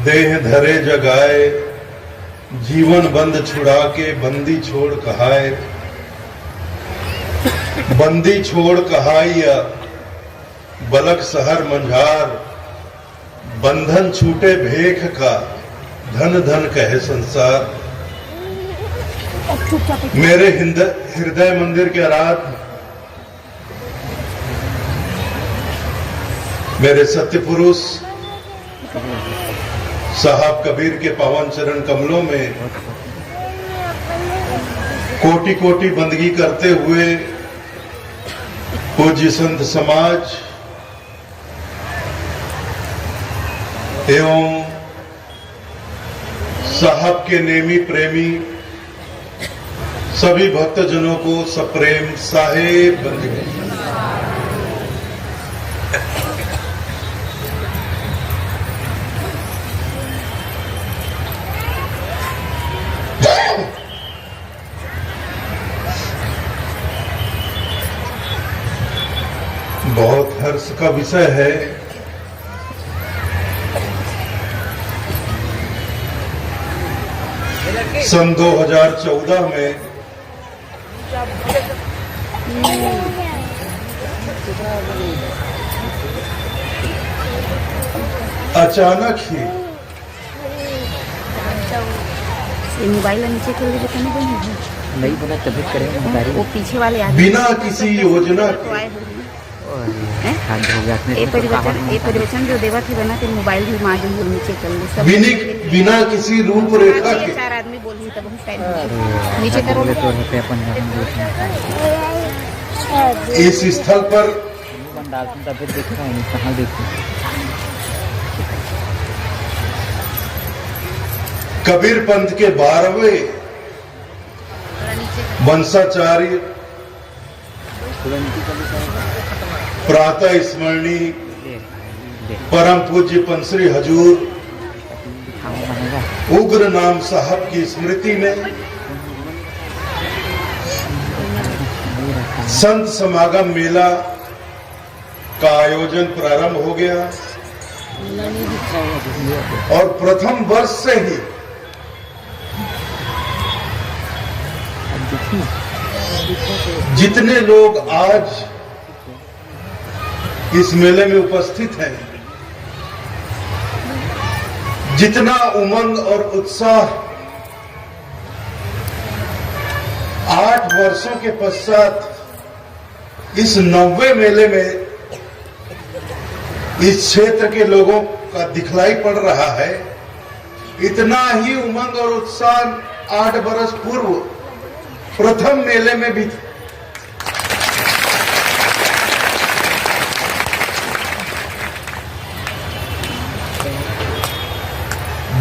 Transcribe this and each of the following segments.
देह धरे जगाए, जीवन बंद छुड़ा के बंदी छोड़ कहाए। बंदी छोड़ कहाइया बलक सहर मंझार, बंधन छूटे भेख का धन धन कहे संसार। मेरे हृदय मंदिर के आराध्य मेरे सत्य पुरुष साहब कबीर के पावन चरण कमलों में कोटि कोटि बंदगी करते हुए पूज्य संत समाज एवं साहब के नेमी प्रेमी सभी भक्तजनों को सप्रेम साहेब बंदगी। बहुत हर्ष का विषय है सन 2014 में अचानक ही मोबाइल नीचे कर लीजिए, नहीं बोला तभी करेंगे। वो पीछे वाले बिना किसी योजना के परिवचन जो देवा थे बना के मोबाइल भी मार नीचे कर ली, बिना किसी रूपरेखा के 4 आदमी बोल रही तब बहुत टाइम नीचे करो। इस स्थल पर कहाँ देखते कबीर पंथ के 12वें वंशाचार्य प्रातः स्मरणीय परम पूज्य पंसरी हजूर उग्र नाम साहब की स्मृति में संत समागम मेला का आयोजन प्रारंभ हो गया और प्रथम वर्ष से ही जितने लोग आज इस मेले में उपस्थित हैं, जितना उमंग और उत्साह 8 वर्षों के पश्चात इस 90वें मेले में इस क्षेत्र के लोगों का दिखलाई पड़ रहा है, इतना ही उमंग और उत्साह 8 वर्ष पूर्व प्रथम मेले में भी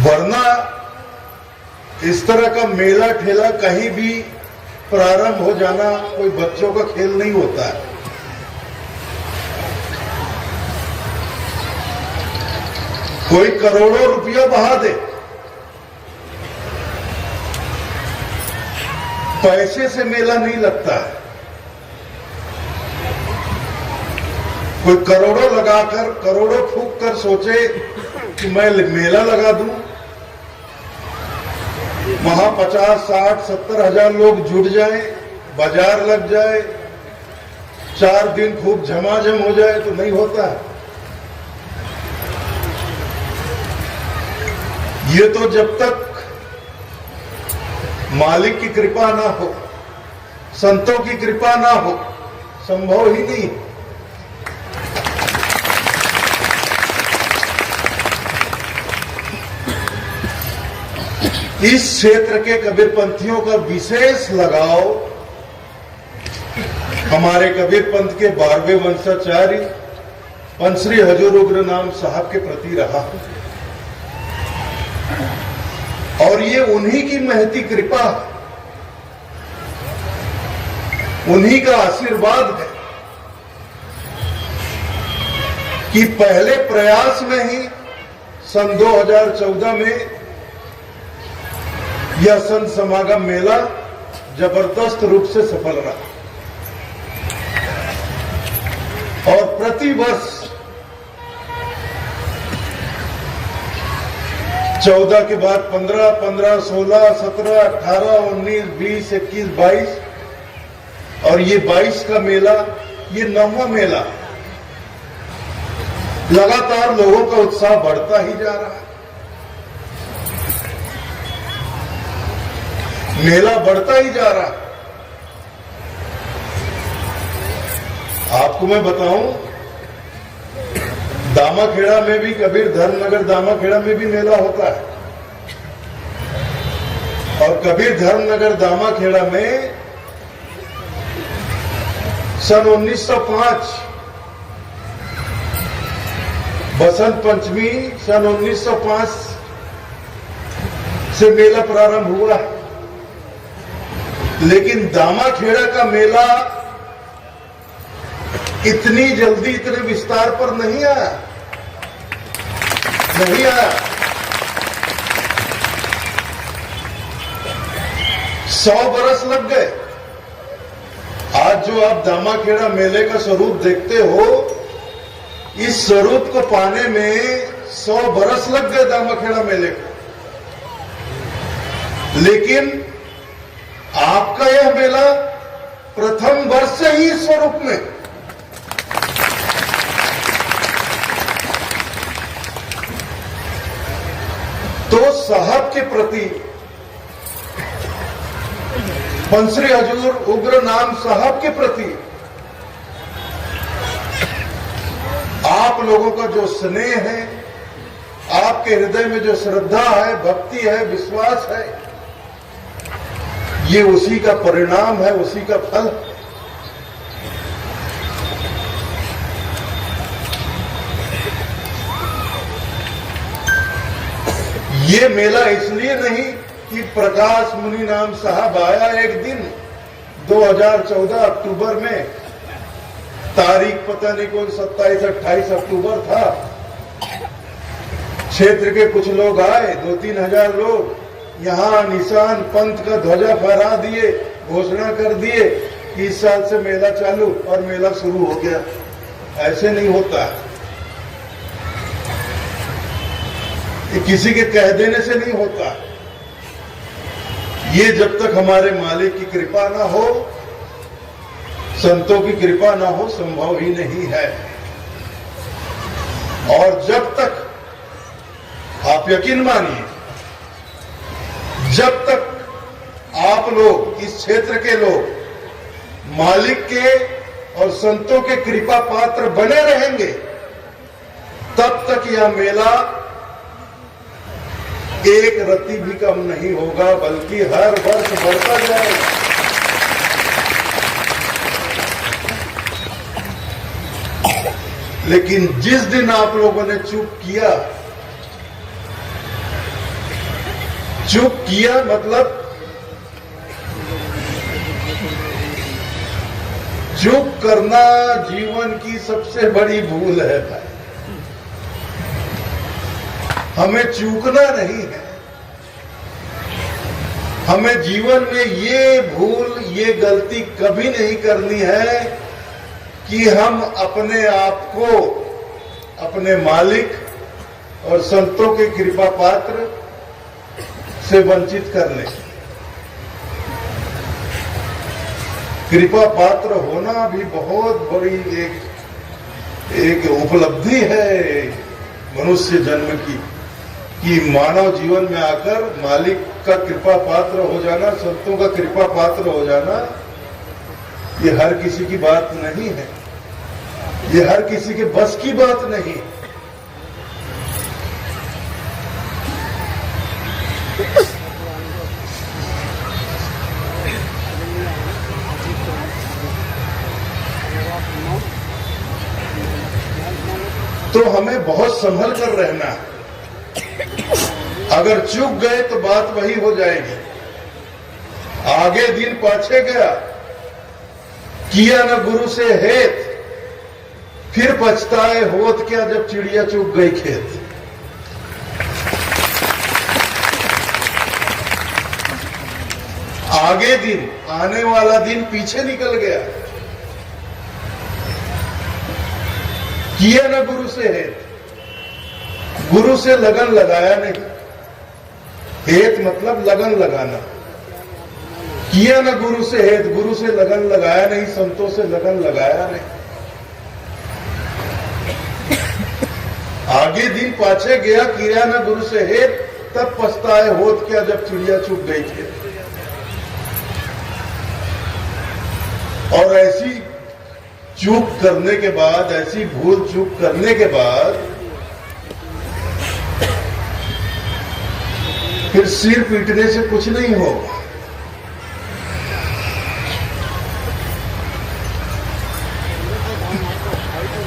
वरना इस तरह का मेला ठेला कहीं भी प्रारंभ हो जाना कोई बच्चों का खेल नहीं होता है। कोई करोड़ों रुपया बहा दे, पैसे से मेला नहीं लगता है। कोई करोड़ों लगाकर करोड़ों फूंक कर सोचे कि मैं मेला लगा दूं, वहां 50, 60, 70 हजार लोग जुट जाएं, बाजार लग जाए, 4 दिन खूब झमाझम हो जाए, तो नहीं होता है। ये तो जब तक मालिक की कृपा ना हो, संतों की कृपा ना हो, संभव ही नहीं। इस क्षेत्र के कबीरपंथियों का विशेष लगाव हमारे कबीर पंथ के 12वें वंशाचार्य पंसरी हजूर उग्र नाम साहब के प्रति रहा और ये उन्हीं की महती कृपा, उन्हीं का आशीर्वाद है कि पहले प्रयास में ही सन 2014 में यह संत समागम मेला जबरदस्त रूप से सफल रहा और प्रतिवर्ष 14 के बाद 15, 15, 16, 17, 18, 19, 20, 21, 22 और ये 22 का मेला, ये 9वां मेला। लगातार लोगों का उत्साह बढ़ता ही जा रहा है, मेला बढ़ता ही जा रहा है। आपको मैं बताऊं, दामाखेड़ा में भी, कबीर धर्मनगर दामाखेड़ा में भी मेला होता है। और कबीर धर्मनगर दामाखेड़ा में सन 1905 बसंत पंचमी सन 1905 से मेला प्रारंभ हुआ है। लेकिन दामाखेड़ा का मेला इतनी जल्दी, इतने विस्तार पर नहीं आया, नहीं आया। 100 बरस लग गए। आज जो आप दामाखेड़ा मेले का स्वरूप देखते हो, इस स्वरूप को पाने में 100 बरस लग गए दामाखेड़ा मेले को। लेकिन आपका यह मेला प्रथम वर्ष से ही इस स्वरूप में, तो साहब के प्रति, बंसरी हजूर उग्र नाम साहब के प्रति आप लोगों का जो स्नेह है, आपके हृदय में जो श्रद्धा है, भक्ति है, विश्वास है, ये उसी का परिणाम है, उसी का फल। ये मेला इसलिए नहीं कि प्रकाश मुनि नाम साहब आया एक दिन 2014 अक्टूबर में, तारीख पता नहीं कौन 27-28 अक्टूबर था। क्षेत्र के कुछ लोग आए, 2-3 हजार लोग, यहां निशान पंथ का ध्वजा फहरा दिए, घोषणा कर दिए कि इस साल से मेला चालू, और मेला शुरू हो गया। ऐसे नहीं होता, ये किसी के कह देने से नहीं होता। ये जब तक हमारे मालिक की कृपा ना हो, संतों की कृपा ना हो, संभव ही नहीं है। और जब तक, आप यकीन मानिए, जब तक आप लोग, इस क्षेत्र के लोग मालिक के और संतों के कृपा पात्र बने रहेंगे, तब तक यह मेला एक रत्ती भी कम नहीं होगा, बल्कि हर वर्ष बढ़ता जाएगा। लेकिन जिस दिन आप लोगों ने चूक किया मतलब चूक करना जीवन की सबसे बड़ी भूल है भाई। हमें चूकना नहीं है। हमें जीवन में ये भूल, ये गलती कभी नहीं करनी है कि हम अपने आप को अपने मालिक और संतों के कृपा पात्र से वंचित कर लें। कृपा पात्र होना भी बहुत बड़ी एक उपलब्धि है मनुष्य जन्म की, कि मानव जीवन में आकर मालिक का कृपा पात्र हो जाना, संतों का कृपा पात्र हो जाना, ये हर किसी की बात नहीं है, ये हर किसी के बस की बात नहीं। तो हमें बहुत संभल कर रहना है। अगर चूक गए तो बात वही हो जाएगी, आगे दिन पाछे गया, किया न गुरु से हेत, फिर पछताए होत क्या जब चिड़िया चुग गई खेत। आगे दिन, आने वाला दिन पीछे निकल गया, किया न गुरु से हेत, गुरु से लगन लगाया नहीं, हेत मतलब लगन लगाना। किया ना गुरु से हेत, गुरु से लगन लगाया नहीं, संतों से लगन लगाया नहीं। आगे दिन पाछे गया, किया ना गुरु से हेत, तब पछताए होत क्या जब चिड़िया चुग गई थी। और ऐसी चूक करने के बाद, ऐसी भूल चूक करने के बाद फिर सिर पीटने से कुछ नहीं होगा।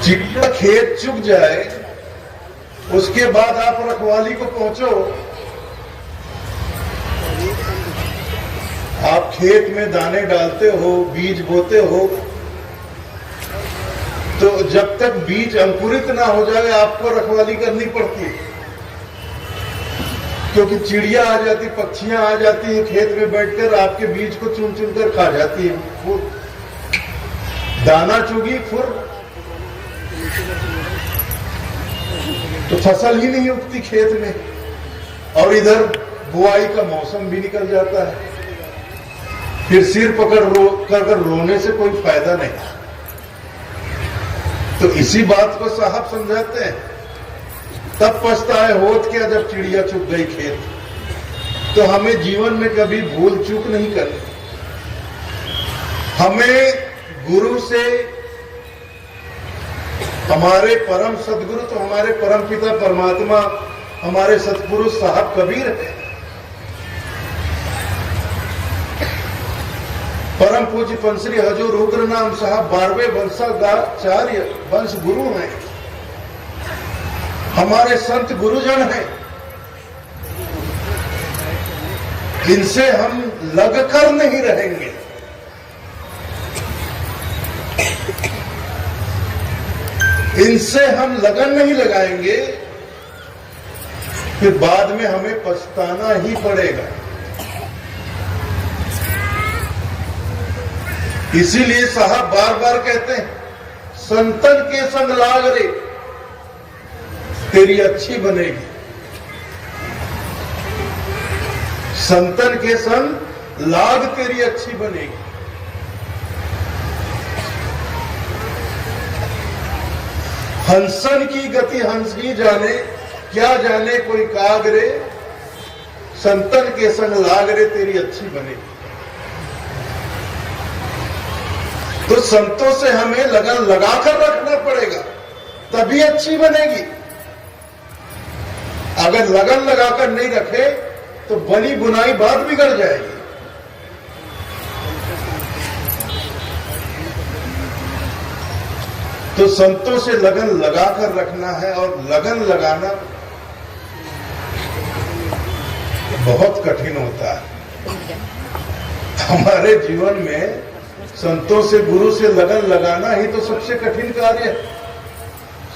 चिड़िया खेत चुग जाए, उसके बाद आप रखवाली को पहुंचो, आप खेत में दाने डालते हो, बीज बोते हो, तो जब तक बीज अंकुरित ना हो जाए आपको रखवाली करनी पड़ती है, क्योंकि चिड़िया आ जाती, पक्षियां आ जाती हैं खेत में बैठकर, आपके बीज को चुन चुन कर खा जाती है। वो दाना चुगी फुर, तो फसल ही नहीं उगती खेत में, और इधर बुआई का मौसम भी निकल जाता है। फिर सिर पकड़ रोने से कोई फायदा नहीं। तो इसी बात को साहब समझाते हैं, तब पछताए होत क्या जब चिड़िया चुग गई खेत। तो हमें जीवन में कभी भूल चूक नहीं करनी। हमें गुरु से, हमारे परम सदगुरु तो हमारे परम पिता परमात्मा, हमारे सतपुरुष साहब कबीर है, परम पूज्य पंसरी हजूर रुद्र नाम साहब 12वें वंशाचार्य वंश गुरु हैं, हमारे संत गुरुजन हैं। इनसे हम लगकर नहीं रहेंगे। इनसे हम लगन नहीं लगाएंगे, फिर बाद में हमें पछताना ही पड़ेगा। इसीलिए साहब बार बार कहते हैं, संतन के संग लाग रे तेरी अच्छी बनेगी। संतन के संग लाग तेरी अच्छी बनेगी। हंसन की गति हंस ही जाने, क्या जाने कोई काग रे, संतन के संग लाग रे तेरी अच्छी बनेगी। तो संतों से हमें लगन लगाकर रखना पड़ेगा, तभी अच्छी बनेगी। अगर लगन लगाकर नहीं रखे तो बनी बुनाई बात बिगड़ जाएगी। तो संतों से लगन लगाकर रखना है, और लगन लगाना बहुत कठिन होता है। हमारे जीवन में संतों से, गुरु से लगन लगाना ही तो सबसे कठिन कार्य है।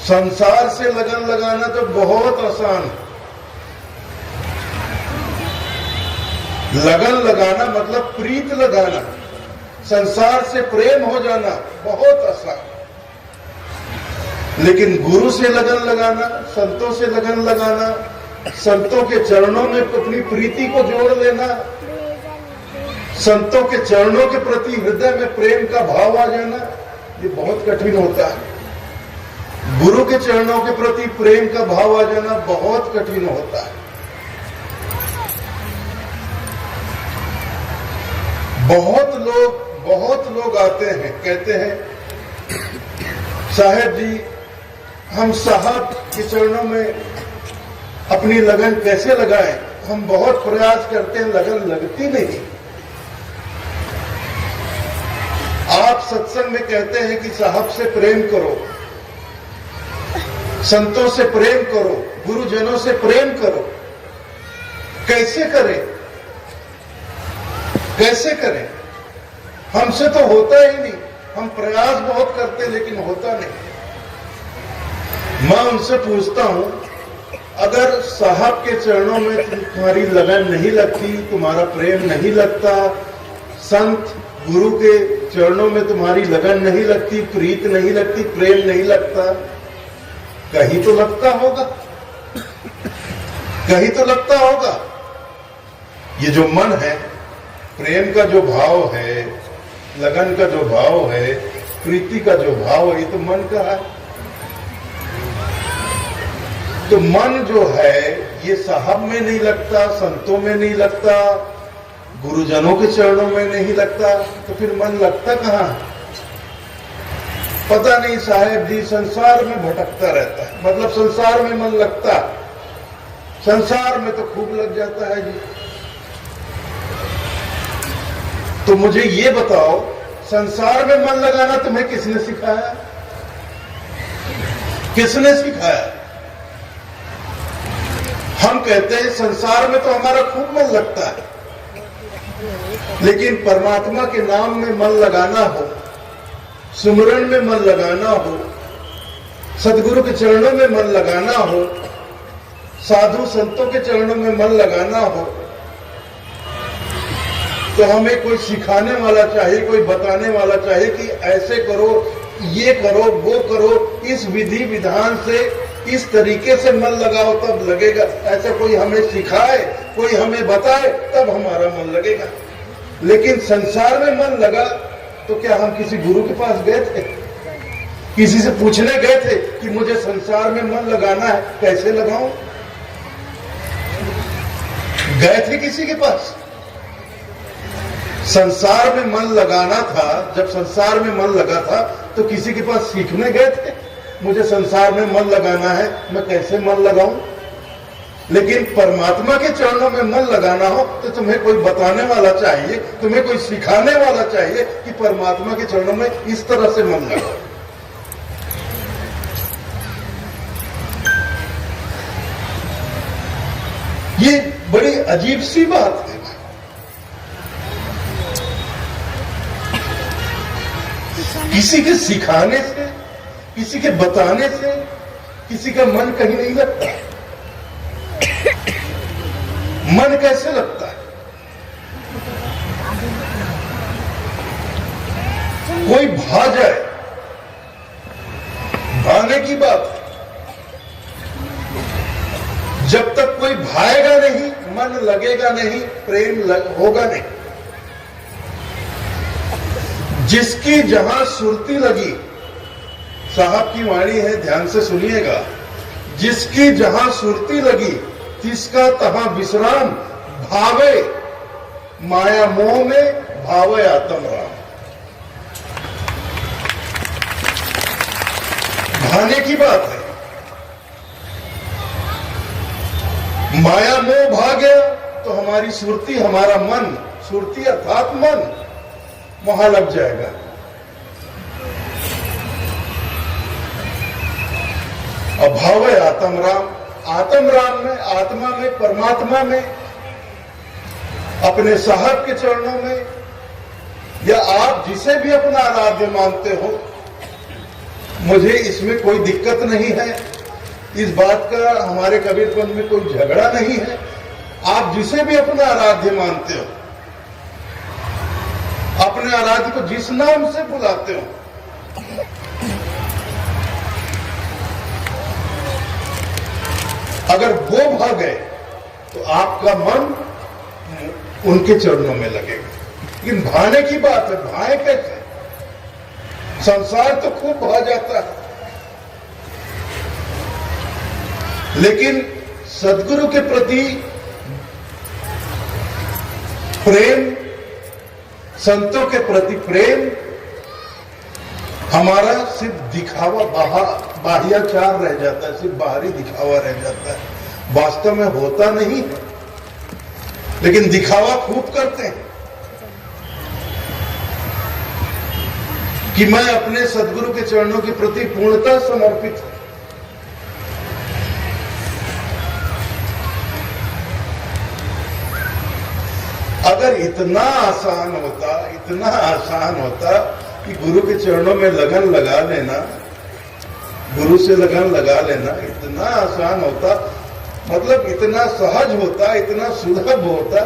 संसार से लगन लगाना तो बहुत आसान है। लगन लगाना मतलब प्रीत लगाना, संसार से प्रेम हो जाना बहुत आसान। लेकिन गुरु से लगन लगाना, संतों से लगन लगाना, संतों के चरणों में अपनी प्रीति को जोड़ लेना, संतों के चरणों के प्रति हृदय में प्रेम का भाव आ जाना, ये बहुत कठिन होता है। गुरु के चरणों के प्रति प्रेम का भाव आ जाना बहुत कठिन होता है। बहुत लोग आते हैं, कहते हैं साहब जी हम साहब के चरणों में अपनी लगन कैसे लगाएं? हम बहुत प्रयास करते हैं, लगन लगती नहीं। आप सत्संग में कहते हैं कि साहब से प्रेम करो, संतों से प्रेम करो, गुरुजनों से प्रेम करो। कैसे करें? कैसे करें? हमसे तो होता ही नहीं। हम प्रयास बहुत करते लेकिन होता नहीं। मैं उनसे पूछता हूं, अगर साहब के चरणों में तुम्हारी लगन नहीं लगती, तुम्हारा प्रेम नहीं लगता, संत गुरु के चरणों में तुम्हारी लगन नहीं लगती, प्रीत नहीं लगती, प्रेम नहीं लगता, कहीं तो लगता होगा, कहीं तो लगता होगा। ये जो मन है, प्रेम का जो भाव है, लगन का जो भाव है, प्रीति का जो भाव है, ये तो मन का है। तो मन जो है ये साहब में नहीं लगता, संतों में नहीं लगता, गुरुजनों के चरणों में नहीं लगता, तो फिर मन लगता कहाँ? पता नहीं साहेब जी, संसार में भटकता रहता है। मतलब संसार में मन लगता है, संसार में तो खूब लग जाता है जी। तो मुझे ये बताओ, संसार में मन लगाना तुम्हें किसने सिखाया? किसने सिखाया? हम कहते हैं संसार में तो हमारा खूब मन लगता है, लेकिन परमात्मा के नाम में मन लगाना हो, सुमरन में मन लगाना हो, सदगुरु के चरणों में मन लगाना हो, साधु संतों के चरणों में मन लगाना हो, तो हमें कोई सिखाने वाला चाहिए, कोई बताने वाला चाहिए कि ऐसे करो, ये करो, वो करो, इस विधि विधान से, इस तरीके से मन लगाओ तब लगेगा। ऐसा कोई हमें सिखाए, कोई हमें बताए, तब हमारा मन लगेगा। लेकिन संसार में मन लगा तो क्या हम किसी गुरु के पास गए थे? किसी से पूछने गए थे कि मुझे संसार में मन लगाना है, कैसे लगाऊं? गए थे किसी के पास? संसार में मन लगाना था, जब संसार में मन लगा था तो किसी के पास सीखने गए थे? मुझे संसार में मन लगाना है, मैं कैसे मन लगाऊं? लेकिन परमात्मा के चरणों में मन लगाना हो तो तुम्हें कोई बताने वाला चाहिए, तुम्हें कोई सिखाने वाला चाहिए कि परमात्मा के चरणों में इस तरह से मन लगाओ। ये बड़ी अजीब सी बात है। किसी के सिखाने से, किसी के बताने से किसी का मन कहीं नहीं लगता। मन कैसे लगता है? कोई भा जाए, भाने की बात है। जब तक कोई भाएगा नहीं, मन लगेगा नहीं, प्रेम होगा नहीं। जिसकी जहां सुरती लगी, साहब की वाणी है, ध्यान से सुनिएगा, जिसकी जहां सुरती लगी तिसका तहां विश्राम, भावे माया मोह में, भावे आत्म राम। भाने की बात है। माया मोह भाग गया तो हमारी सुरती, हमारा मन, सुरती अर्थात मन, वहां लग जाएगा। अभाव है आत्म राम। आत्म राम में, आत्मा में, परमात्मा में, अपने साहब के चरणों में, या आप जिसे भी अपना आराध्य मानते हो, मुझे इसमें कोई दिक्कत नहीं है। इस बात का हमारे कबीरपंथ में कोई झगड़ा नहीं है। आप जिसे भी अपना आराध्य मानते हो, अपने आराध्य को जिस नाम से बुलाते हो, अगर वो भाग गए तो आपका मन उनके चरणों में लगेगा। लेकिन भाने की बात है, भाए कैसे? संसार तो खूब भा जाता है, लेकिन सदगुरु के प्रति प्रेम, संतों के प्रति प्रेम हमारा सिर्फ दिखावा, बाह्याचार रह जाता है, सिर्फ बाहरी दिखावा रह जाता है, वास्तव में होता नहीं है। लेकिन दिखावा खूब करते हैं कि मैं अपने सदगुरु के चरणों के प्रति पूर्णतः समर्पित हूं। अगर इतना आसान होता, इतना आसान होता कि गुरु के चरणों में लगन लगा लेना, गुरु से लगन लगा लेना, इतना आसान होता, मतलब इतना सहज होता, इतना सुलभ होता,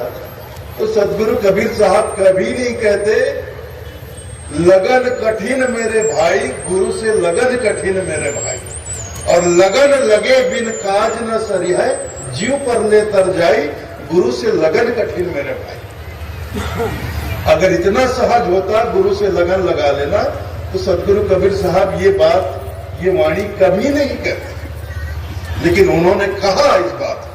तो सदगुरु कबीर साहब कभी नहीं कहते लगन कठिन मेरे भाई, गुरु से लगन कठिन मेरे भाई। और लगन लगे बिन काज न सरी है, जीव पर ले तर जाई, गुरु से लगन कठिन मेरे भाई। अगर इतना सहज होता गुरु से लगन लगा लेना तो सदगुरु कबीर साहब ये बात, ये वाणी कभी नहीं कहते। लेकिन उन्होंने कहा इस बात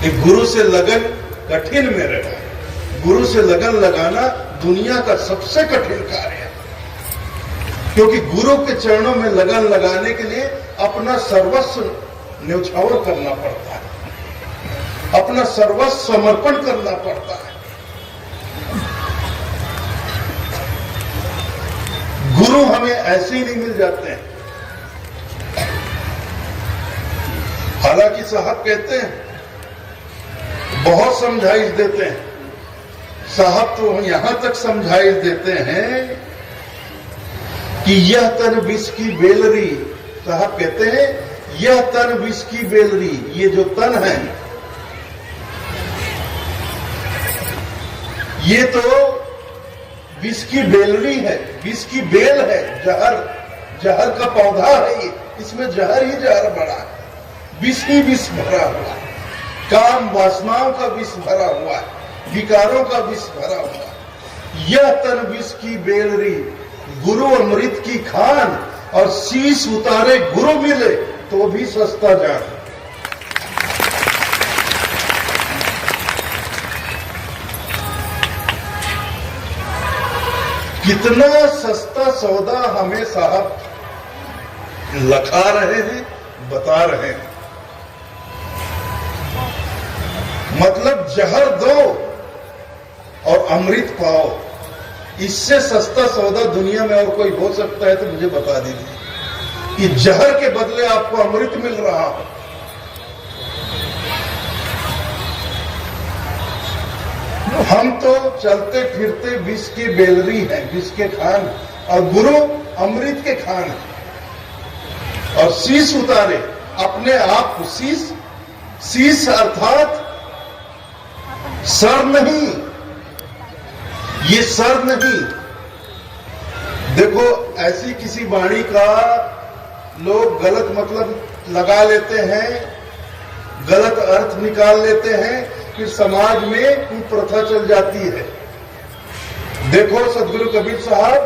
कि गुरु से लगन कठिन मेरे भाई। गुरु से लगन लगाना दुनिया का सबसे कठिन कार्य है, क्योंकि गुरु के चरणों में लगन लगाने के लिए अपना सर्वस्व न्यौछावर करना पड़ता है, अपना सर्वस्व समर्पण करना पड़ता है। गुरु हमें ऐसे ही नहीं मिल जाते हैं। हालांकि साहब कहते हैं, बहुत समझाइश देते हैं साहब, तो यहां तक समझाइश देते हैं कि यह तन विष की बेलरी, साहब कहते हैं यह तन विष की बेलरी, ये जो तन है ये तो विष की बेलरी है, विष की बेल है, जहर, जहर का पौधा है ये, इसमें जहर ही जहर भरा है, विष ही विष भरा हुआ है, काम वासनाओं का विष भरा हुआ है, विकारों का विष भरा हुआ है। यह तन विष की बेलरी, गुरु अमृत की खान, और शीश उतारे गुरु मिले तो भी सस्ता जान। कितना सस्ता सौदा हमें साहब लखा रहे हैं, बता रहे हैं। मतलब जहर दो और अमृत पाओ, इससे सस्ता सौदा दुनिया में और कोई हो सकता है तो मुझे बता दीजिए कि जहर के बदले आपको अमृत मिल रहा हो। हम तो चलते फिरते विष की बेलरी हैं, विष के खान, और गुरु अमृत के खान है। और शीश उतारे अपने आप को, शीश, शीश अर्थात सर नहीं, ये सर नहीं। देखो ऐसी किसी वाणी का लोग गलत मतलब लगा लेते हैं, गलत अर्थ निकाल लेते हैं, फिर समाज में कुप्रथा चल जाती है। देखो सदगुरु कबीर साहब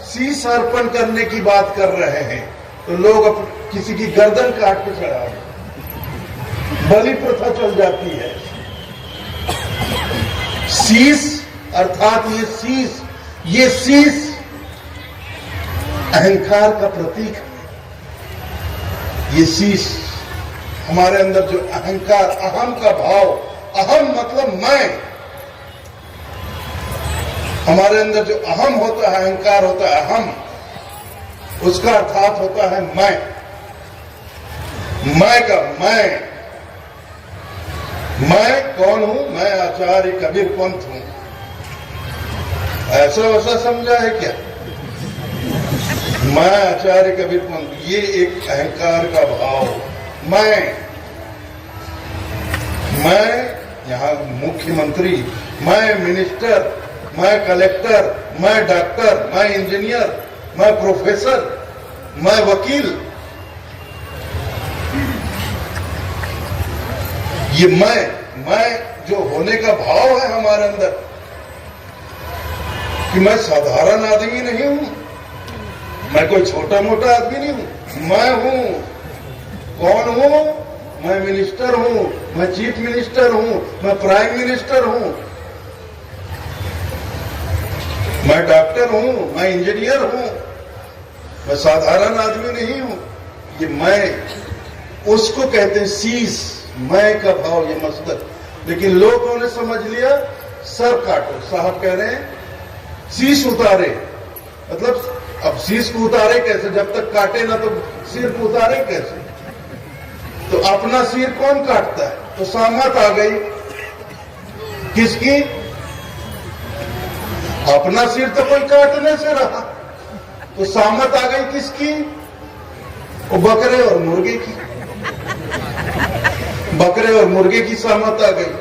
शीश अर्पण करने की बात कर रहे हैं तो लोग किसी की गर्दन काट के चढ़ा रहे, बलि प्रथा चल जाती है। शीश अर्थात ये शीश, ये शीश अहंकार का प्रतीक है। ये शीश हमारे अंदर जो अहंकार, अहम का भाव, अहम मतलब मैं, हमारे अंदर जो अहम होता है, अहंकार होता है अहम, उसका अर्थात होता है मैं का मैं कौन हूं? मैं आचार्य कबीर पंथ हूं। ऐसा वैसा समझा है क्या? मैं आचार्य कबीर पंथ, ये एक अहंकार का भाव। मैं यहां मुख्यमंत्री, मैं मिनिस्टर, मैं कलेक्टर, मैं डॉक्टर, मैं इंजीनियर, मैं प्रोफेसर, मैं वकील, ये मैं जो होने का भाव है हमारे अंदर कि मैं साधारण आदमी नहीं हूं, मैं कोई छोटा मोटा आदमी नहीं हूं, मैं हूं। कौन हूं? मैं मिनिस्टर हूं, मैं चीफ मिनिस्टर हूं, मैं प्राइम मिनिस्टर हूं, मैं डॉक्टर हूं, मैं इंजीनियर हूं, मैं साधारण आदमी नहीं हूं। ये मैं, उसको कहते हैं शीश, मैं का भाव, ये मसदक। लेकिन लोगों ने समझ लिया सर काटो। साहब कह रहे हैं शीश उतारे, मतलब अब शीश को उतारे कैसे? जब तक काटे ना तो सिर को उतारे कैसे? तो अपना सिर कौन काटता है? तो सामत आ गई किसकी? अपना सिर तो कोई काटने से रहा, तो सामत आ गई किसकी? वो बकरे और मुर्गे की, बकरे और मुर्गे की सामत आ गई।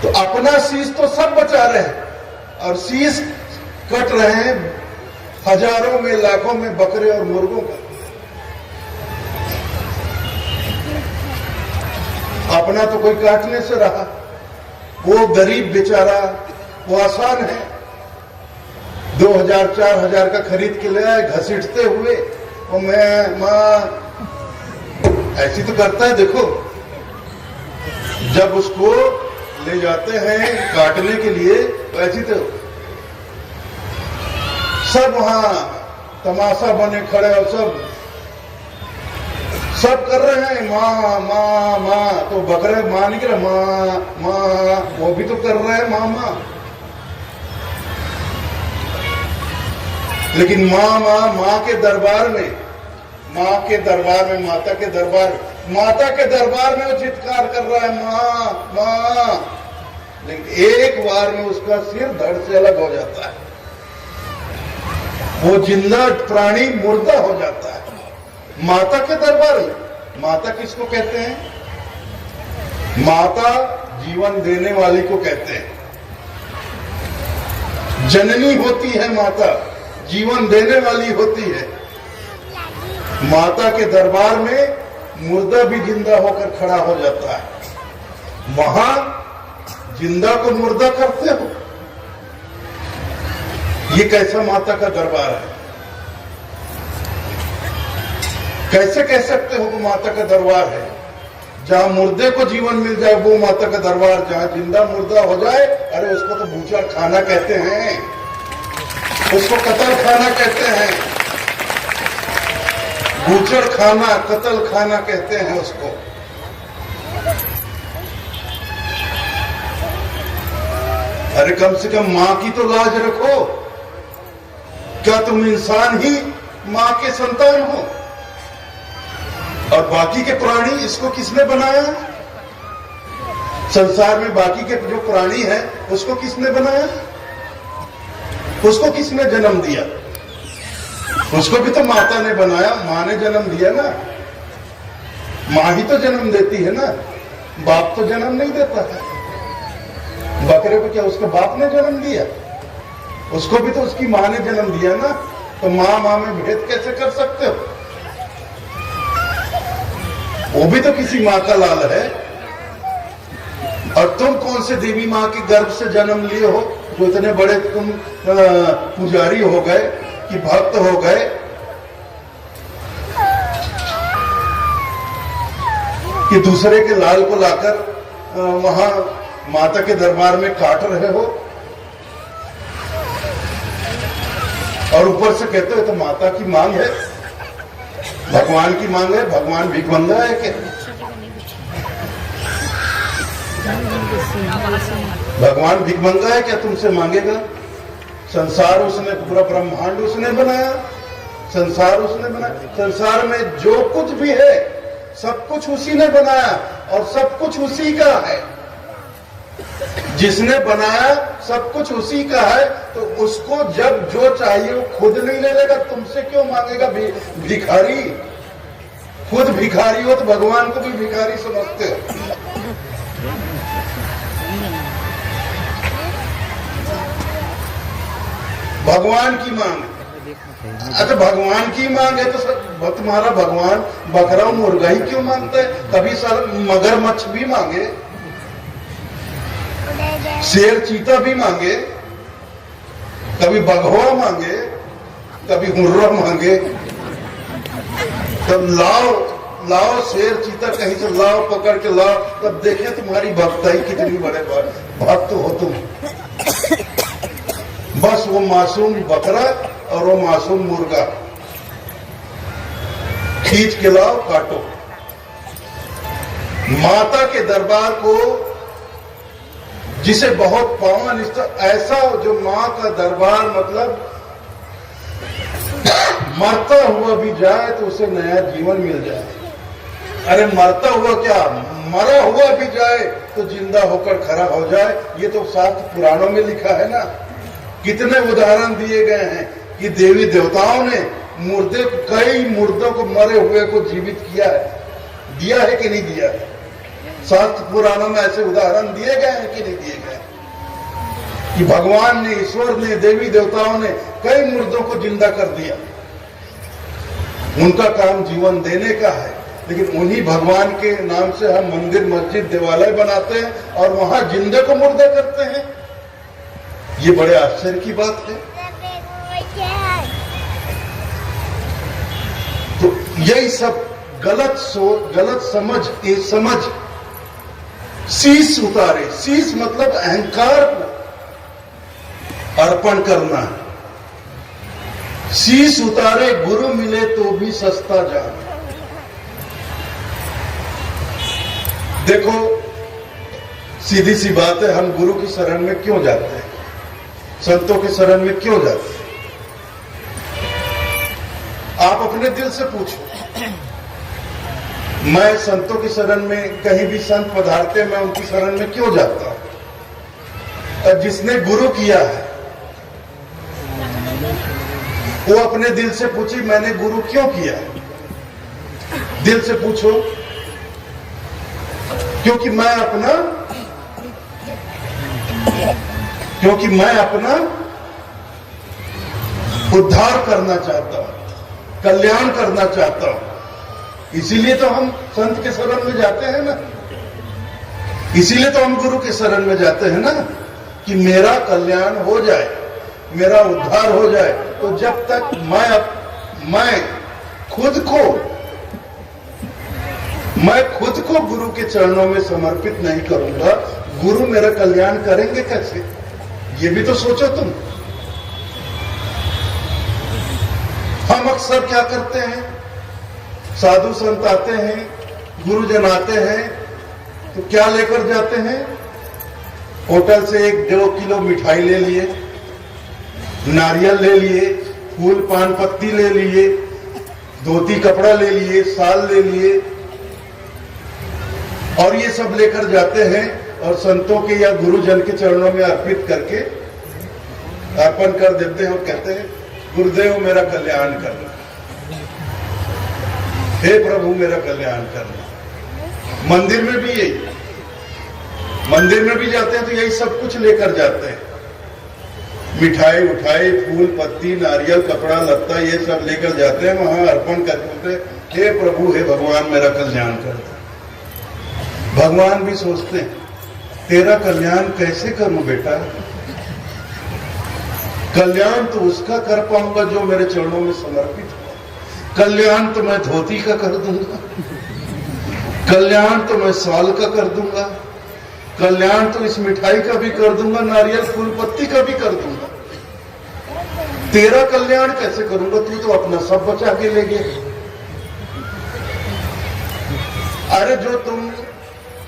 तो अपना शीश तो सब बचा रहे और शीश कट रहे हैं हजारों में, लाखों में बकरे और मुर्गों का। अपना तो कोई काटने से रहा, वो गरीब बेचारा, वो आसान है, 2000-4000 का खरीद के ले आए घसीटते हुए, और मैं माँ ऐसी तो करता है। देखो जब उसको ले जाते हैं काटने के लिए तो ऐसी तो सब वहां तमाशा बने खड़े और सब कर रहे हैं माँ माँ माँ, तो बकरे माँ नहीं कर रहे, माँ माँ, वो भी तो कर रहे हैं माँ माँ, लेकिन माँ माँ माँ के दरबार में, माँ के दरबार में, माता के दरबार में वो चित्कार कर रहा है माँ माँ, लेकिन एक बार में उसका सिर धड़ से अलग हो जाता है, वो जिंदा प्राणी मुर्दा हो जाता है माता के दरबार में। माता किसको कहते हैं? माता जीवन देने वाली को कहते हैं, जननी होती है माता, जीवन देने वाली होती है। माता के दरबार में मुर्दा भी जिंदा होकर खड़ा हो जाता है, वहां जिंदा को मुर्दा करते हो, ये कैसा माता का दरबार है? कैसे कह सकते हो कि माता का दरबार है? जहां मुर्दे को जीवन मिल जाए वो माता का दरबार, जहां जिंदा मुर्दा हो जाए, अरे उसको तो बूचड़ खाना कहते हैं, उसको कत्ल खाना कहते हैं, बूचड़ खाना, कत्ल खाना कहते हैं उसको। अरे कम से कम मां की तो लाज रखो। क्या तुम इंसान ही मां के संतान हो? और बाकी के प्राणी, इसको किसने बनाया? संसार में बाकी के जो प्राणी है उसको किसने बनाया? उसको किसने जन्म दिया? उसको भी तो माता ने बनाया, मां ने जन्म दिया ना। मां ही तो जन्म देती है ना, बाप तो जन्म नहीं देता है। बकरे को क्या उसका बाप ने जन्म दिया? उसको भी तो उसकी मां ने जन्म दिया ना। तो मां मां में भेद कैसे कर सकते हो? वो भी तो किसी मां का लाल है। और तुम कौन से देवी मां के गर्भ से जन्म लिए हो जो इतने बड़े तुम पुजारी हो गए कि भक्त हो गए कि दूसरे के लाल को लाकर वहां माता के दरबार में काट रहे हो, और ऊपर से कहते हो तो माता की मांग है, भगवान की मांग है। भगवान भिखमंगा है क्या? भगवान भिखमंगा है क्या? तुमसे मांगेगा? संसार उसने, पूरा ब्रह्मांड उसने बनाया, संसार उसने बनाया। संसार में जो कुछ भी है सब कुछ उसी ने बनाया और सब कुछ उसी का है। जिसने बनाया सब कुछ उसी का है, तो उसको जब जो चाहिए वो खुद नहीं ले लेगा, तुमसे क्यों मांगेगा? भिखारी, खुद भिखारी हो तो भगवान को भी भिखारी समझते हो। भगवान की मांग, अच्छा भगवान की मांग है तो तुम्हारा भगवान बकरा मुर्गा ही क्यों मांगता है? कभी सर मगरमच्छ भी मांगे, शेर चीता भी मांगे, कभी बघवा मांगे, कभी हुर्रा मांगे। तब लाओ शेर चीता कहीं से लाओ, पकड़ के लाओ, तब देखे तुम्हारी भक्ताई कितनी बड़े भक्त हो तुम। बस वो मासूम बकरा और वो मासूम मुर्गा खींच के लाओ, काटो। माता के दरबार को जिसे बहुत पावन, ऐसा जो मां का दरबार मतलब मरता हुआ भी जाए तो उसे नया जीवन मिल जाए। अरे मरता हुआ क्या, मरा हुआ भी जाए तो जिंदा होकर खड़ा हो जाए। ये तो शास्त्र पुराणों में लिखा है ना। कितने उदाहरण दिए गए हैं कि देवी देवताओं ने कई मुर्दों को, मरे हुए को जीवित किया है कि नहीं दिया है? शास्त्र पुराणों में ऐसे उदाहरण दिए गए हैं कि नहीं दिए गए? कि भगवान ने, ईश्वर ने, देवी देवताओं ने कई मुर्दों को जिंदा कर दिया। उनका काम जीवन देने का है, लेकिन उन्हीं भगवान के नाम से हम मंदिर मस्जिद देवालय बनाते हैं और वहां जिंदे को मुर्दा करते हैं। ये बड़े आश्चर्य की बात है। तो यही सब गलत सोच, गलत समझ, ये समझ शीश उतारे। शीश मतलब अहंकार को अर्पण करना है। शीश उतारे गुरु मिले तो भी सस्ता जान। देखो सीधी सी बात है, हम गुरु की शरण में क्यों जाते हैं, संतों की शरण में क्यों जाते हैं? आप अपने दिल से पूछो। मैं संतों की शरण में, कहीं भी संत पधारते मैं उनकी शरण में क्यों जाता हूं? और जिसने गुरु किया है वो अपने दिल से पूछी मैंने गुरु क्यों किया? दिल से पूछो। क्योंकि मैं अपना उद्धार करना चाहता हूं, कल्याण करना चाहता हूं। इसीलिए तो हम संत के शरण में जाते हैं ना, इसीलिए तो हम गुरु के शरण में जाते हैं ना, कि मेरा कल्याण हो जाए, मेरा उद्धार हो जाए। तो जब तक मैं खुद को गुरु के चरणों में समर्पित नहीं करूंगा, गुरु मेरा कल्याण करेंगे कैसे? ये भी तो सोचो तुम। हम अक्सर क्या करते हैं, साधु संत आते हैं, गुरुजन आते हैं, तो क्या लेकर जाते हैं? होटल से 1-2 किलो मिठाई ले लिए, नारियल ले लिए, फूल पान पत्ती ले लिए, धोती कपड़ा ले लिए, शाल ले लिए, और ये सब लेकर जाते हैं और संतों के या गुरुजन के चरणों में अर्पित करके अर्पण कर देते हैं और कहते हैं गुरुदेव मेरा कल्याण करना, हे प्रभु मेरा कल्याण करना। मंदिर में भी यही, मंदिर में भी जाते हैं तो यही सब कुछ लेकर जाते हैं, मिठाई उठाई, फूल पत्ती, नारियल, कपड़ा लत्ता, ये सब लेकर जाते हैं, वहां अर्पण करते हैं, हे प्रभु हे भगवान मेरा कल्याण करना। भगवान भी सोचते हैं तेरा कल्याण कैसे करूं बेटा? कल्याण तो उसका कर पाऊंगा जो मेरे चरणों में समर्पित हो। कल्याण तो मैं धोती का कर दूंगा, कल्याण तो मैं साल का कर दूंगा, कल्याण तो इस मिठाई का भी कर दूंगा, नारियल फूल पत्ती का भी कर दूंगा। तेरा कल्याण कैसे करूंगा? तू तो अपना सब बचा के ले गया। अरे जो तुम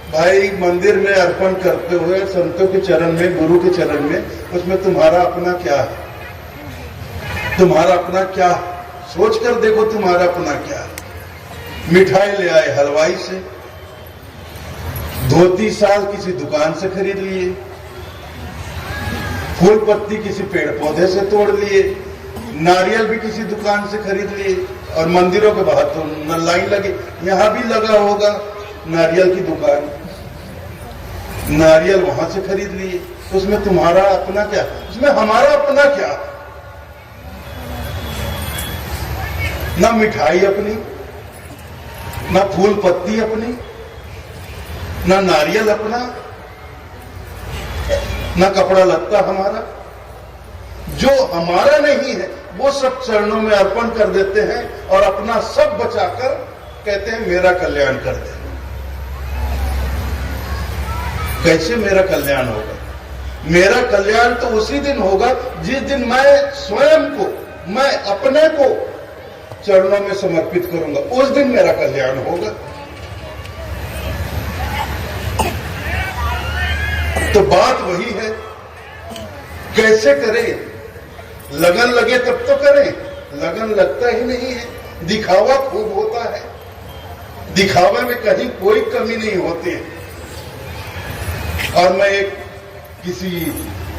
भाई मंदिर में अर्पण करते हुए संतों के चरण में, गुरु के चरण में, उसमें तुम्हारा अपना क्या है? तुम्हारा अपना क्या? सोच कर देखो तुम्हारा अपना क्या है। मिठाई ले आए हलवाई से, धोती साल किसी दुकान से खरीद लिए, फूल पत्ती किसी पेड़ पौधे से तोड़ लिए, नारियल भी किसी दुकान से खरीद लिए, और मंदिरों के बाहर तो लाइन लगी, यहां भी लगा होगा नारियल की दुकान, नारियल वहां से खरीद लिए। उसमें तुम्हारा अपना क्या? उसमें हमारा अपना क्या? ना मिठाई अपनी, ना फूल पत्ती अपनी, ना नारियल अपना, ना कपड़ा लत्ता हमारा। जो हमारा नहीं है वो सब चरणों में अर्पण कर देते हैं और अपना सब बचाकर कहते हैं मेरा कल्याण कर दे। कैसे मेरा कल्याण होगा? मेरा कल्याण तो उसी दिन होगा जिस दिन मैं स्वयं को, मैं अपने को चरणों में समर्पित करूंगा, उस दिन मेरा कल्याण होगा। तो बात वही है, कैसे करें? लगन लगे तब तो करें, लगन लगता ही नहीं है। दिखावा खूब होता है, दिखावे में कहीं कोई कमी नहीं होती है। और मैं एक किसी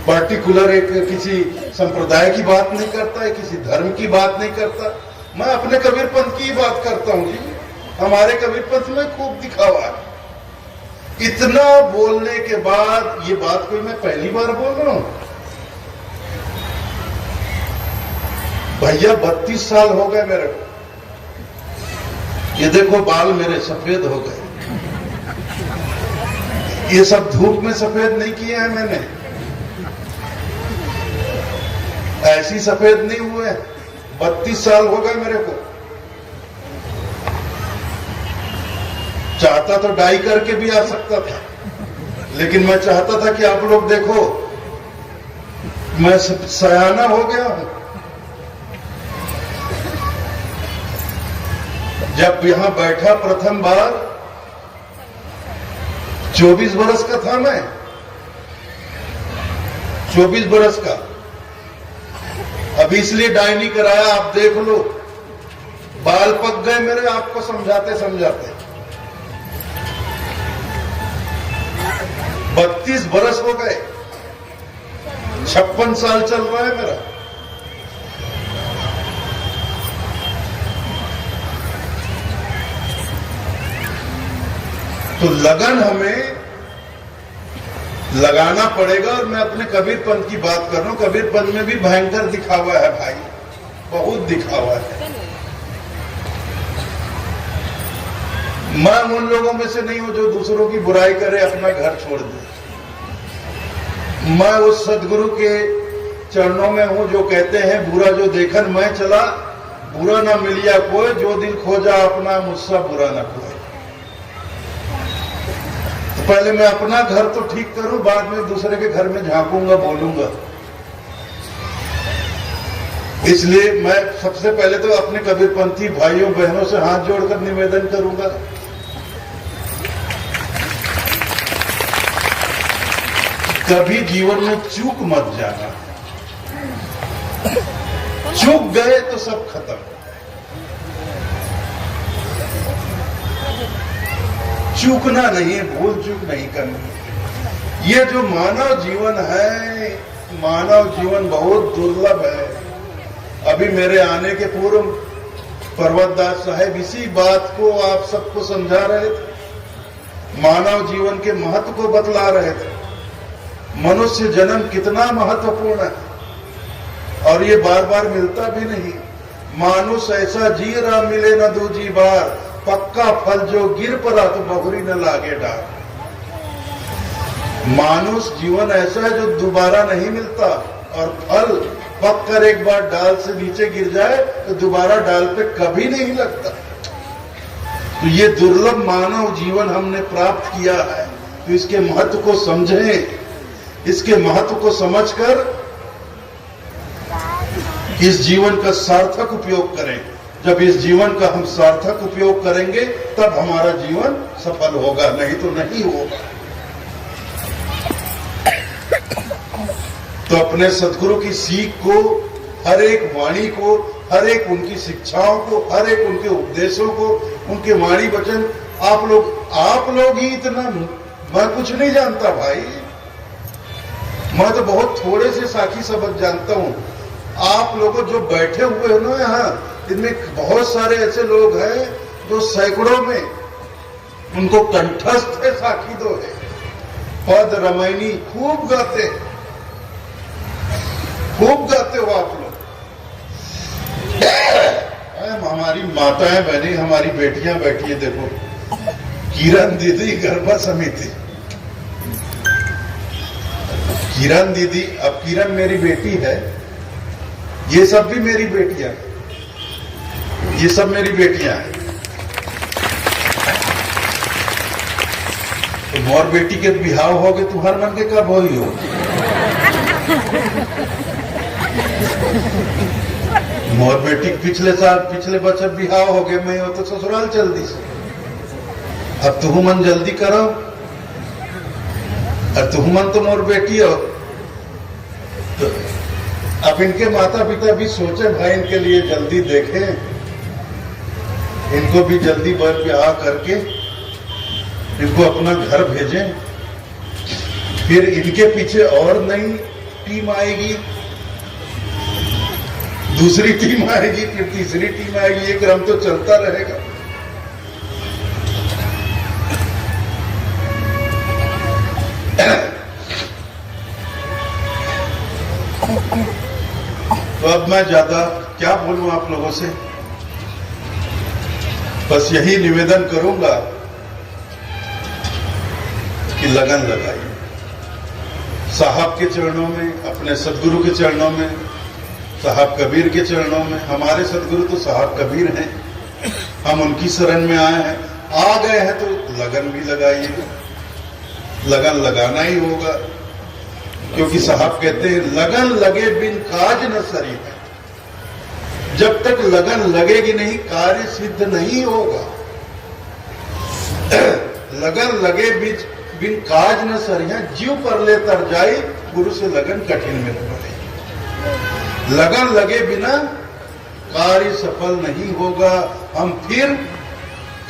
पर्टिकुलर किसी संप्रदाय की बात नहीं करता है, किसी धर्म की बात नहीं करता, मैं अपने कबीरपंथ की बात करता हूं जी। हमारे कबीरपंथ में खूब दिखावा है। इतना बोलने के बाद, ये बात कोई मैं पहली बार बोल रहा हूं भैया, 32 साल हो गए मेरे को। ये देखो बाल मेरे सफेद हो गए। ये सब धूप में सफेद नहीं किए हैं मैंने, ऐसी सफेद नहीं हुए। 32 साल हो गए मेरे को। चाहता तो डाई करके भी आ सकता था, लेकिन मैं चाहता था कि आप लोग देखो मैं सयाना हो गया हूं। जब यहां बैठा प्रथम बार 24 बरस का था मैं, 24 बरस का। अब इसलिए डाई नहीं कराया, आप देख लो बाल पक गए मेरे आपको समझाते समझाते। 32 बरस हो गए, 56 साल चल रहा है मेरा। तो लगन हमें लगाना पड़ेगा। और मैं अपने कबीर पंथ की बात कर रहा हूं। कबीर पंथ में भी भयंकर दिखावा है भाई, बहुत दिखावा है। मैं उन लोगों में से नहीं हूं जो दूसरों की बुराई करे, अपना घर छोड़ दे। मैं उस सदगुरु के चरणों में हूं जो कहते हैं बुरा जो देखन मैं चला, बुरा ना मिलिया कोई, जो दिल खोजा अपना मुझसा बुरा ना कोई। तो पहले मैं अपना घर तो ठीक करूं, बाद में दूसरे के घर में झांकूंगा, बोलूंगा। इसलिए मैं सबसे पहले तो अपने कबीरपंथी भाइयों बहनों से हाथ जोड़कर निवेदन करूंगा, कभी जीवन में चूक मत जाना। चूक गए तो सब खत्म। चूकना नहीं, भूल चूक नहीं करनी। ये जो मानव जीवन है, मानव जीवन बहुत दुर्लभ है। अभी मेरे आने के पूर्व पर्वतदास साहब इसी बात को आप सबको समझा रहे थे, मानव जीवन के महत्व को बतला रहे थे। मनुष्य जन्म कितना महत्वपूर्ण है और ये बार बार मिलता भी नहीं। मानुष ऐसा जी रहा मिले न दूजी बार, पक्का फल जो गिर पड़ा तो बहुरी न लागे डार। मानुष जीवन ऐसा है जो दोबारा नहीं मिलता, और फल पक कर एक बार डाल से नीचे गिर जाए तो दोबारा डाल पे कभी नहीं लगता। तो ये दुर्लभ मानव जीवन हमने प्राप्त किया है, तो इसके महत्व को समझें। इसके महत्व को समझकर इस जीवन का सार्थक उपयोग करें। जब इस जीवन का हम सार्थक उपयोग करेंगे तब हमारा जीवन सफल होगा, नहीं तो नहीं होगा। तो अपने सदगुरु की सीख को, हर एक वाणी को, हर एक उनकी शिक्षाओं को, हर एक उनके उपदेशों को, उनके वाणी वचन, आप लोग ही इतना, मैं कुछ नहीं जानता भाई। मैं तो बहुत थोड़े से साखी शब्द जानता हूं। आप लोगों जो बैठे हुए हो ना यहाँ, इनमें बहुत सारे ऐसे लोग हैं जो सैकड़ों में उनको कंठस्थ है, साखी दो है, पद रमैनी खूब गाते हो आप लोग। हमारी माताएं बहनी, हमारी बेटियां बैठी है, देखो किरण दीदी गरबा समिति, किरण दीदी। अब किरण मेरी बेटी है, ये सब भी मेरी बेटियां, ये सब मेरी बेटियां हैं। तो मोर बेटी के बिहाव हो गए, तुम्हारे मन के कब हो ही हो। मोर बेटी पिछले साल, पिछले बच्चे बिहाव हो गए, मैं हो तो ससुराल जल्दी से। अब तुम मन जल्दी करो, और तुम मन तो मोर बेटी हो। तो अब इनके माता पिता भी सोचे भाई इनके लिए जल्दी देखें, इनको भी जल्दी ब्याह करके इनको अपना घर भेजें। फिर इनके पीछे और नई टीम आएगी, दूसरी टीम आएगी, फिर तीसरी टीम आएगी, ये क्रम तो चलता रहेगा। तो अब मैं ज्यादा क्या बोलूं आप लोगों से। बस यही निवेदन करूंगा कि लगन लगाइए साहब के चरणों में, अपने सदगुरु के चरणों में, साहब कबीर के चरणों में। हमारे सदगुरु तो साहब कबीर हैं, हम उनकी शरण में आए हैं, आ गए हैं तो लगन भी लगाइए। लगन लगाना ही होगा, क्योंकि साहब कहते हैं लगन लगे बिन काज न सरी है। जब तक लगन लगेगी नहीं कार्य सिद्ध नहीं होगा। लगन लगे बिन काज न सरिया, जीव पर ले तर जाई, गुरु से लगन कठिन में पड़े। लगन लगे बिना कार्य सफल नहीं होगा। हम फिर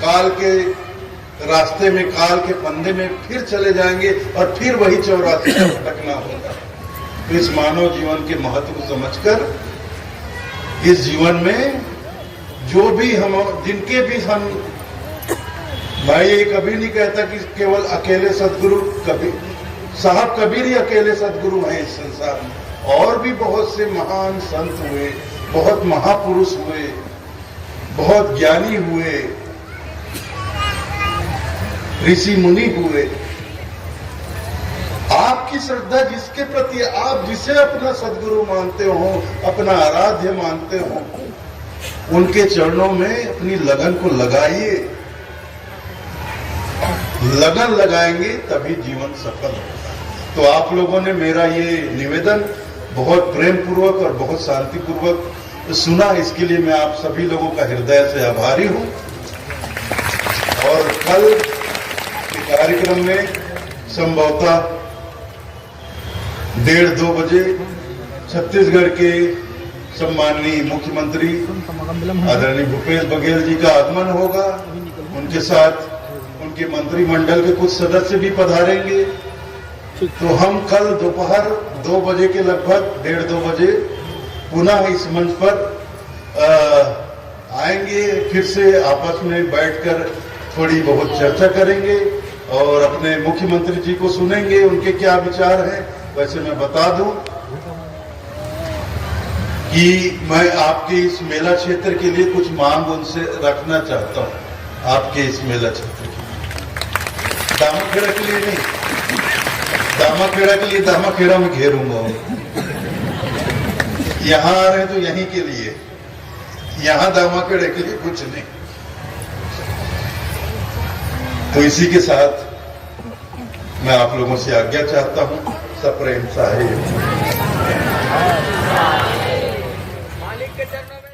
काल के रास्ते में, काल के फंदे में फिर चले जाएंगे और फिर वही 84 का भटकना होगा। तो इस मानव जीवन के महत्व को समझकर इस जीवन में जो भी हम, जिनके भी हम, मैं ये कभी नहीं कहता कि केवल अकेले सदगुरु कबीर, साहब कबीर ही अकेले सदगुरु हैं इस संसार में। और भी बहुत से महान संत हुए, बहुत महापुरुष हुए, बहुत ज्ञानी हुए, ऋषि मुनि हुए। आपकी श्रद्धा जिसके प्रति, आप जिसे अपना सदगुरु मानते हो, अपना आराध्य मानते हो, उनके चरणों में अपनी लगन को लगाइए। लगन लगाएंगे तभी जीवन सफल होगा। तो आप लोगों ने मेरा ये निवेदन बहुत प्रेम पूर्वक और बहुत शांति पूर्वक सुना, इसके लिए मैं आप सभी लोगों का हृदय से आभारी हूं। और कल के कार्यक्रम में संभवतः 1:30-2 बजे छत्तीसगढ़ के सम्माननीय मुख्यमंत्री आदरणीय भूपेश बघेल जी का आगमन होगा। उनके साथ उनके मंत्रिमंडल के कुछ सदस्य भी पधारेंगे। तो हम कल दोपहर 2 बजे के लगभग 1:30-2 बजे पुनः इस मंच पर आएंगे। फिर से आपस में बैठकर थोड़ी बहुत चर्चा करेंगे और अपने मुख्यमंत्री जी को सुनेंगे, उनके क्या विचार हैं। वैसे मैं बता दूं कि मैं आपके इस मेला क्षेत्र के लिए कुछ मांग उनसे रखना चाहता हूं। आपके इस मेला क्षेत्र के लिए, दामाखेड़ा के लिए नहीं, दामाखेड़ा के लिए दामाखेड़ा में घेरूंगा। यहां आ रहे तो यहीं के लिए, यहां दामाखेड़े के लिए कुछ नहीं। तो इसी के साथ मैं आप लोगों से आज्ञा चाहता हूं। सप्रेम साहिब। मालिक के चरणों में